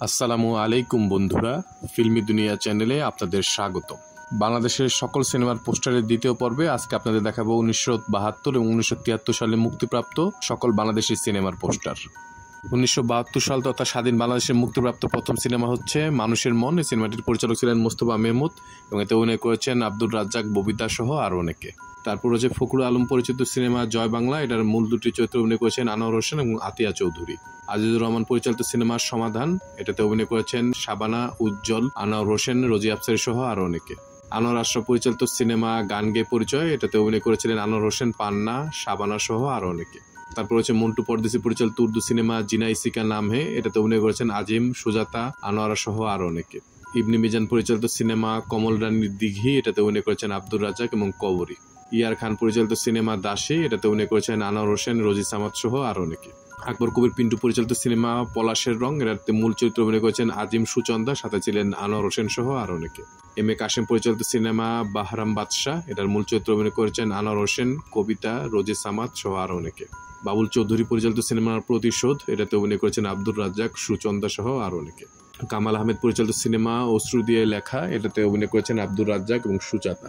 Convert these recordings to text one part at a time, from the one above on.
আসসালামু আলাইকুম বন্ধুরা, ফিল্মি দুনিয়া চ্যানেলে আপনাদের স্বাগত। বাংলাদেশের সকল সিনেমার পোস্টারের দ্বিতীয় পর্বে আজকে আপনাদের দেখাবো 1972 এবং 1973 সালে মুক্তিপ্রাপ্ত সকল বাংলাদেশি সিনেমার পোস্টার। 1972 সাল তথা স্বাধীন বাংলাদেশের মুক্তিপ্রাপ্ত প্রথম সিনেমা হচ্ছে মানুষের মন। এই সিনেমাটির পরিচালক ছিলেন মোস্তফা মেহমুদ এবং এতে অভিনয় করেছেন আব্দুর রাজ্জাক, ববিতা সহ আরও অনেকে। তারপর হচ্ছে ফখরুল আলম পরিচিত সিনেমা জয় বাংলা। এটার মূল দুটি চরিত্রে অভিনয় করেছেন আনোয়ার হোসেন এবং আতিয়া চৌধুরী। আজিজুর রহমান পরিচালিত সিনেমা সমাধান। এটাতে অভিনয় করেছেন শাবানা, উজ্জ্বল, আনোয়ার হোসেন, রোজি আফসারি সহ আরও অনেকে। আনোয়ার আশরাফ পরিচালিত সিনেমা গান গেয়ে পরিচয়। এটাতে অভিনয় করেছিলেন আনোয়ার হোসেন, পান্না, শাবানা সহ আরও অনেকে। তারপর হচ্ছে মন্টু পরদেশি পরিচালিত উর্দু সিনেমা জিনা ইসি কা নাম হে। এটাতে অভিনয় করেছেন আজিম, সুজাতা, আনোয়ারা সহ আরও অনেকে। ইবনে মিজান পরিচালিত সিনেমা কমল রানীর দিঘি। এটাতে অভিনয় করেছেন আব্দুর রাজ্জাক এবং কবরী। ইয়ার খান পরিচালিত সিনেমা দাসী। এটাতে অভিনয় করেছেন আনোয়ার হোসেন, রোজি সামাদ সহ আরও অনেকে। আকবর কবির পিন্টু পরিচালিত সিনেমা পলাশের রং। এটাতে মূল চরিত্রে অভিনয় করেছেন আজিম, সুচন্দা, সাথে ছিলেন আনোয়ার হোসেন সহ আরও অনেকে। এম এ কাশেম পরিচালিত সিনেমা বাহরাম বাদশাহ। এটার মূল চরিত্রে অভিনয় করেছেন আনোয়ার হোসেন, কবিতা, রোজি সামাদ সহ আরও অনেকে। বাবুল চৌধুরী পরিচালিত সিনেমার প্রতিশোধ। এটাতে অভিনয় করেছেন আব্দুর রাজ্জাক, সুচন্দা সহ আরও অনেকে। কামাল আহমেদ পরিচালিত সিনেমা অশ্রু দিয়ে লেখা। এটাতে অভিনয় করেছেন আব্দুর রাজ্জাক এবং সুজাতা।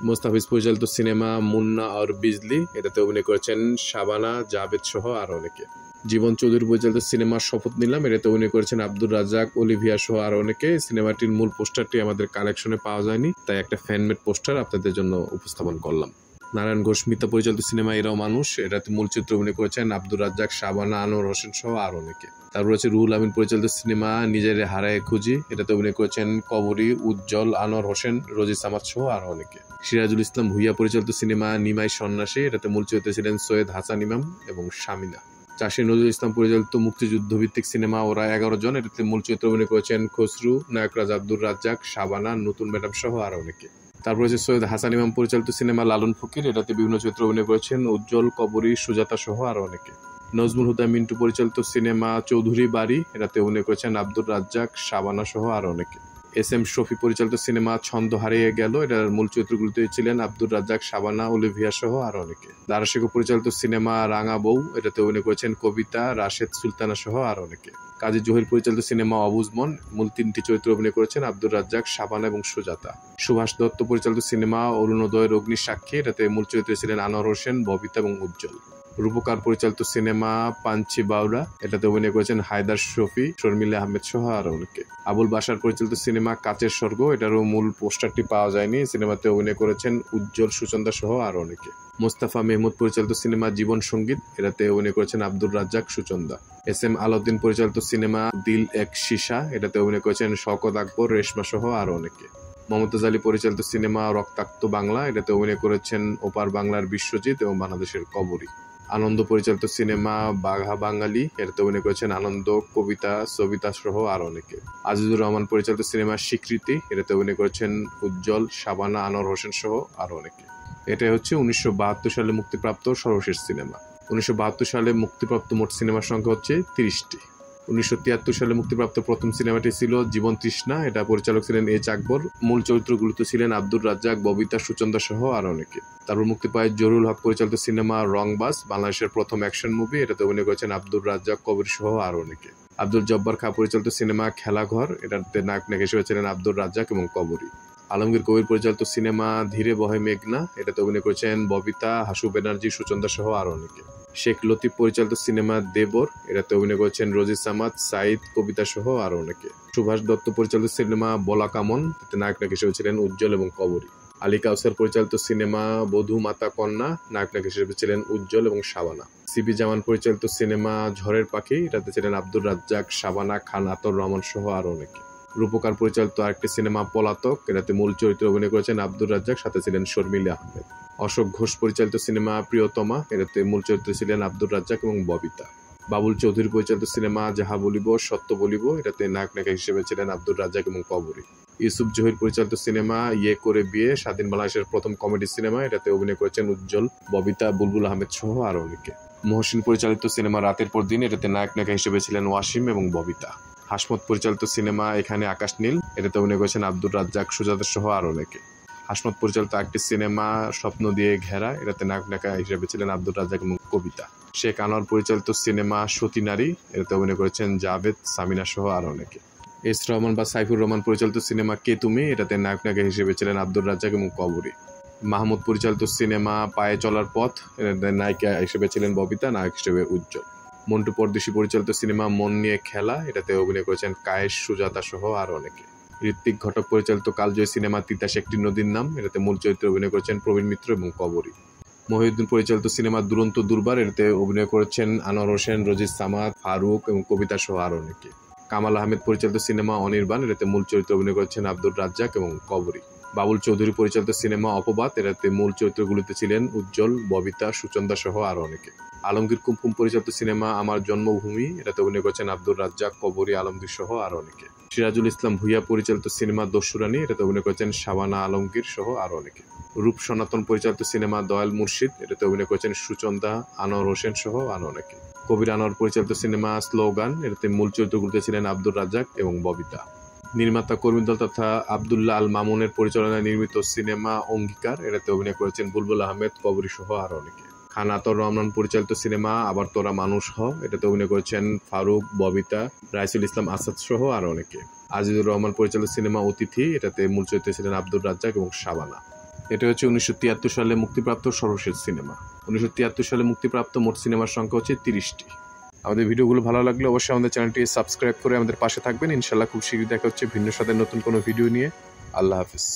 মোস্তাফিজ পরিচালিত সিনেমা মুন্না আর বিজলি। এটাতে অভিনয় করেছেন শাবানা, জাভেদ সহ আরও অনেকে। জীবন চৌধুরী পরিচালিত সিনেমা শপথ নিলাম। এটাতে অভিনয় করেছেন আব্দুর রাজ্জাক, অলিভিয়া সহ আরও অনেকে। সিনেমাটির মূল পোস্টারটি আমাদের কালেকশনে পাওয়া যায়নি, তাই একটা ফ্যানমেড পোস্টার আপনাদের জন্য উপস্থাপন করলাম। নারায়ণ ঘোষ মিতা পরিচালিত সিনেমা এরাও মানুষ। এটাতে মূল চিত্র অভিনয় করেছেন আব্দুর রাজ্জাক, শাবানা, আনোয়ার হোসেন সহ আরও অনেকে। তারপর রয়েছে রুহুল আমিন পরিচালিত সিনেমা নিজের হারায় খুঁজি। এটাতে অভিনয় করেছেন কবরী, উজ্জ্বল, আনোয়ার হোসেন, রোজি সামাদ সহ আরও অনেকে। সিরাজুল ইসলাম ভুইয়া পরিচালিত সিনেমা নিমাই সন্ন্যাসী। এটাতে মূল চরিত্রে ছিলেন সৈয়দ হাসান ইমাম এবং শামিনা। চাষী নজরুল ইসলাম পরিচালিত মুক্তিযুদ্ধ ভিত্তিক সিনেমা ওরা 11 জন। এটাতে মূল চরিত্রে অভিনয় করেছেন খসরু, নায়করাজ আব্দুর রাজ্জাক, শাবানা, নতুন ম্যাডাম সহ আরও অনেকে। তারপর হচ্ছে সৈয়দ হাসান ইমাম পরিচালিত সিনেমা লালন ফকির। এটাতে বিভিন্ন চরিত্রে অভিনয় করেছেন উজ্জ্বল, কবরী, সুজাতা সহ আরও অনেকে। নজমুল হুদা মিন্টু পরিচালিত সিনেমা চৌধুরী বাড়ি। এটাতে অভিনয় করেছেন আব্দুর রাজ্জাক, শাবানা সহ আরও অনেকে। এস এম শফি পরিচালিত সিনেমা ছন্দ হারিয়ে গেল। এটার মূল চরিত্রগুলিতে ছিলেন আব্দুর রাজ্জাক, শাবানা, অলিভিয়া সহ আরও অনেকে। দারা শেখো পরিচালিত সিনেমা রাঙা বউ। এটাতে অভিনয় করেছেন কবিতা, রাশেদ, সুলতানা সহ আরও অনেকে। কাজী জহির পরিচালিত সিনেমা অবুঝ মন। মূল 3টি চরিত্রে অভিনয় করেছেন আব্দুর রাজ্জাক, শাবানা এবং সুজাতা। সুভাষ দত্ত পরিচালিত সিনেমা অরুণোদয়ের অগ্নি সাক্ষী। এটাতে মূল চরিত্রে ছিলেন আনোয়ার হোসেন, ববিতা এবং উজ্জ্বল। রূপকার পরিচালিত সিনেমা পাঞ্চি বাউরা। এটাতে অভিনয় করেছেন হায়দার শফি, শর্মিলা আহমেদ সহ আরও অনেকে। আবুল বাশার পরিচালিত সিনেমা কাচের স্বর্গ। এটারও মূল পোস্টারটি পাওয়া যায়নি। সিনেমাতে অভিনয় করেছেন উজ্জ্বল, সুচন্দা সহ আরও অনেকে। মোস্তফা মেহমুদ পরিচালিত সিনেমা জীবন সঙ্গীত। এটাতে অভিনয় করেছেন আব্দুর রাজ্জাক, সুচন্দা। এস এম আলাউদ্দিন পরিচালিত সিনেমা দিল এক শিশা। এটাতে অভিনয় করেছেন শওকত আকবর, রেশমা সহ আরও অনেকে। মমতাজ আলী পরিচালিত সিনেমা রক্তাক্ত বাংলা। এটাতে অভিনয় করেছেন ওপার বাংলার বিশ্বজিৎ এবং বাংলাদেশের কবরী। আনন্দ পরিচালিত সিনেমা বাঘা বাঙালি। এটাতে অভিনয় করেছেন আনন্দ, কবিতা, সবিতা সহ আরও অনেকে। আজিজুর রহমান পরিচালিত সিনেমা স্বীকৃতি। এটাতে অভিনয় করেছেন উজ্জ্বল, শাবানা, আনোয়ার হোসেন সহ আরও অনেকে। এটাই হচ্ছে 1972 সালে মুক্তিপ্রাপ্ত সর্বশেষ সিনেমা। 1972 সালে মুক্তিপ্রাপ্ত মোট সিনেমার সংখ্যা হচ্ছে 30টি। 1973 সালে মুক্তিপ্রাপ্ত প্রথম সিনেমাটি ছিল জীবন তৃষ্ণা। এটা পরিচালক ছিলেন এইচ আকবর। মূল চরিত্রগুলোতে ছিলেন আব্দুর রাজ্জাক, ববিতা, সুচন্দা সহ আরও অনেকে। তারপর মুক্তি পায় জহুরুল হক পরিচালিত সিনেমা রংবাজ, বাংলাদেশের প্রথম অ্যাকশন মুভি। এটাতে অভিনয় করেছেন আব্দুর রাজ্জাক, কবির সহ আরও অনেকে। আব্দুল জব্বার খাঁ পরিচালিত সিনেমা খেলাঘর। এটাতে নায়ক হিসেবে ছিলেন আব্দুর রাজ্জাক এবং কবরী। আলমগীর কবির পরিচালিত সিনেমা ধীরে বহে মেঘনা। এটাতে অভিনয় করেছেন ববিতা, হাসু ব্যানার্জি, সুচন্দা সহ আরও অনেকে। শেখ লতিফ পরিচালিত সিনেমা দেবর। এটাতে অভিনয় করেছেন রোজি সামাদ, সাইদ, কবিতা সহ আরও অনেকে। সুভাষ দত্ত পরিচালিত সিনেমা বলা কামন। এতে নায়ক হিসেবে ছিলেন উজ্জ্বল এবং কবরী। আলী কাউসার পরিচালিত সিনেমা বধূ মাতা কন্যা। নায়ক হিসেবে ছিলেন উজ্জ্বল এবং শাবানা। সিবি জামান পরিচালিত সিনেমা ঝড়ের পাখি। এটাতে ছিলেন আব্দুর রাজ্জাক, শাবানা খান, আতর রহমান সহ আরও অনেকে। রূপকার পরিচালিত আরেকটি সিনেমা পলাতক। এটাতে মূল চরিত্রে অভিনয় করেছেন আব্দুর রাজ্জাক, সাথে ছিলেন শর্মিলা আহমেদ। অশোক ঘোষ পরিচালিত সিনেমা প্রিয়তমা। এটাতে মূল চরিত্রে ছিলেন আব্দুর রাজ্জাক এবং ববিতা। বাবুল চৌধুরী পরিচালিত সিনেমা যাহা বলিব সত্য বলিব। এটাতে নায়ক হিসেবে ছিলেন আব্দুর রাজ্জাক এবং কবরী। ইউসুফ জহির পরিচালিত সিনেমা ইয়ে করে বিয়ে, স্বাধীন বাংলাদেশের প্রথম কমেডি সিনেমা। এটাতে অভিনয় করেছেন উজ্জ্বল, ববিতা, বুলবুল আহমেদ সহ আরও অনেকে। মহসিন পরিচালিত সিনেমা রাতের পর দিন। এটাতে নায়ক হিসেবে ছিলেন ওয়াসিম এবং ববিতা। হাসমত পরিচালিত সিনেমা এখানে আকাশ নীল। এটাতে অভিনয় করেছেন আব্দুর রাজ্জাক, সুজাতা সহ আরও অনেকে। হাসমত পরিচালিত একটি সিনেমা স্বপ্ন দিয়ে ঘেরা। এটাতে নায়ক হিসেবে ছিলেন আব্দুর রাজ্জাক এবং কবিতা। শেখ আনোয়ার পরিচালিত সিনেমা সতী নারী। এটাতে অভিনয় করেছেন জাভেদ, সামিনা সহ আরও অনেকে। এস রহমান বা সাইফুর রহমান পরিচালিত সিনেমা কে তুমি, এটাতে নায়ক নায়িকা হিসেবে ছিলেন আব্দুর রাজ্জাক এবং কবরী। মাহমুদ পরিচালিত সিনেমা পায়ে চলার পথ, এটাতে নায়িকা হিসেবে ছিলেন ববিতা, নায়ক হিসেবে উজ্জ্বল। মন্টু পরদেশি পরিচালিত সিনেমা মন নিয়ে খেলা, এটাতে অভিনয় করেছেন কায়েস, সুজাতা সহ আরো অনেকে। ঋত্বিক ঘটক পরিচালিত কালজয়ী সিনেমা তিতাস একটি নদীর নাম, এটাতে মূল চরিত্রে অভিনয় করেছেন প্রবীণ মিত্র এবং কবরী। মহিউদ্দিন পরিচালিত সিনেমা দুরন্ত দুর্বার, এটাতে অভিনয় করেছেন আনোয়ার হোসেন, রজিজ সামাদ, ফারুক এবং কবিতা সহ আরো অনেকে। কামাল আহমেদ পরিচালিত সিনেমা অনির্বাণ, এটাতে মূল চরিত্রে অভিনয় করেছেন আব্দুর রাজ্জাক এবং কবরী। বাবুল চৌধুরী পরিচালিত সিনেমা অপবাদ, এটাতে মূল চরিত্রগুলিতে ছিলেন উজ্জ্বল, ববিতা, সুচন্দা সহ আরো অনেকে। আলমগীর কুমকুম পরিচালিত সিনেমা আমার জন্মভূমি, এটাতে অভিনয় করেছেন আব্দুর রাজ্জাক, কবরী, আলমগীর সহ আরো অনেকে। সিরাজুল ইসলাম ভুইয়া পরিচালিত সিনেমা দস্যুরানী, এটাতে অভিনয় করেছেন শাবানা আলমগীর সহ আরো অনেকে। রূপ সনাতন পরিচালিত সিনেমা দয়াল মুর্শিদ, এটাতে অভিনয় করেছেন সুচন্দা, আনোয়ার হোসেন সহ আরো অনেকে। কবির আনোয়ার পরিচালিত সিনেমা স্লোগান, এটাতে মূল চরিত্রগুলিতে ছিলেন আব্দুর রাজ্জাক এবং ববিতা। নির্মাতা কর্মীদল তথা আব্দুল্লাহ আল মামুনের পরিচালনায় নির্মিত সিনেমা অঙ্গীকার, এটাতে অভিনয় করেছেন বুলবুল আহমেদ, কবরী সহ আরো অনেকে। খান আতর রহমান পরিচালিত সিনেমা আবার তোরা মানুষ হ, এটাতে অভিনয় করেছেন ফারুক, ববিতা, রাইসুল ইসলাম আসাদ সহ আরো অনেকে। আজিজুর রহমান পরিচালিত সিনেমা অতিথি, এটাতে মূল চরিত্রে ছিলেন আব্দুর রাজ্জাক এবং শাবানা। এটা হচ্ছে 1973 সালে মুক্তিপ্রাপ্ত সর্বশেষ সিনেমা। 1973 সালে মুক্তিপ্রাপ্ত মোট সিনেমার সংখ্যা হচ্ছে 30টি। আমাদের ভিডিওগুলো ভালো লাগলে অবশ্যই আমাদের চ্যানেলটি সাবস্ক্রাইব করে আমাদের পাশে থাকবেন। ইনশাল্লাহ খুব শীঘ্রই দেখা হচ্ছে ভিন্ন স্বাদের নতুন কোনো ভিডিও নিয়ে। আল্লাহ হাফিজ।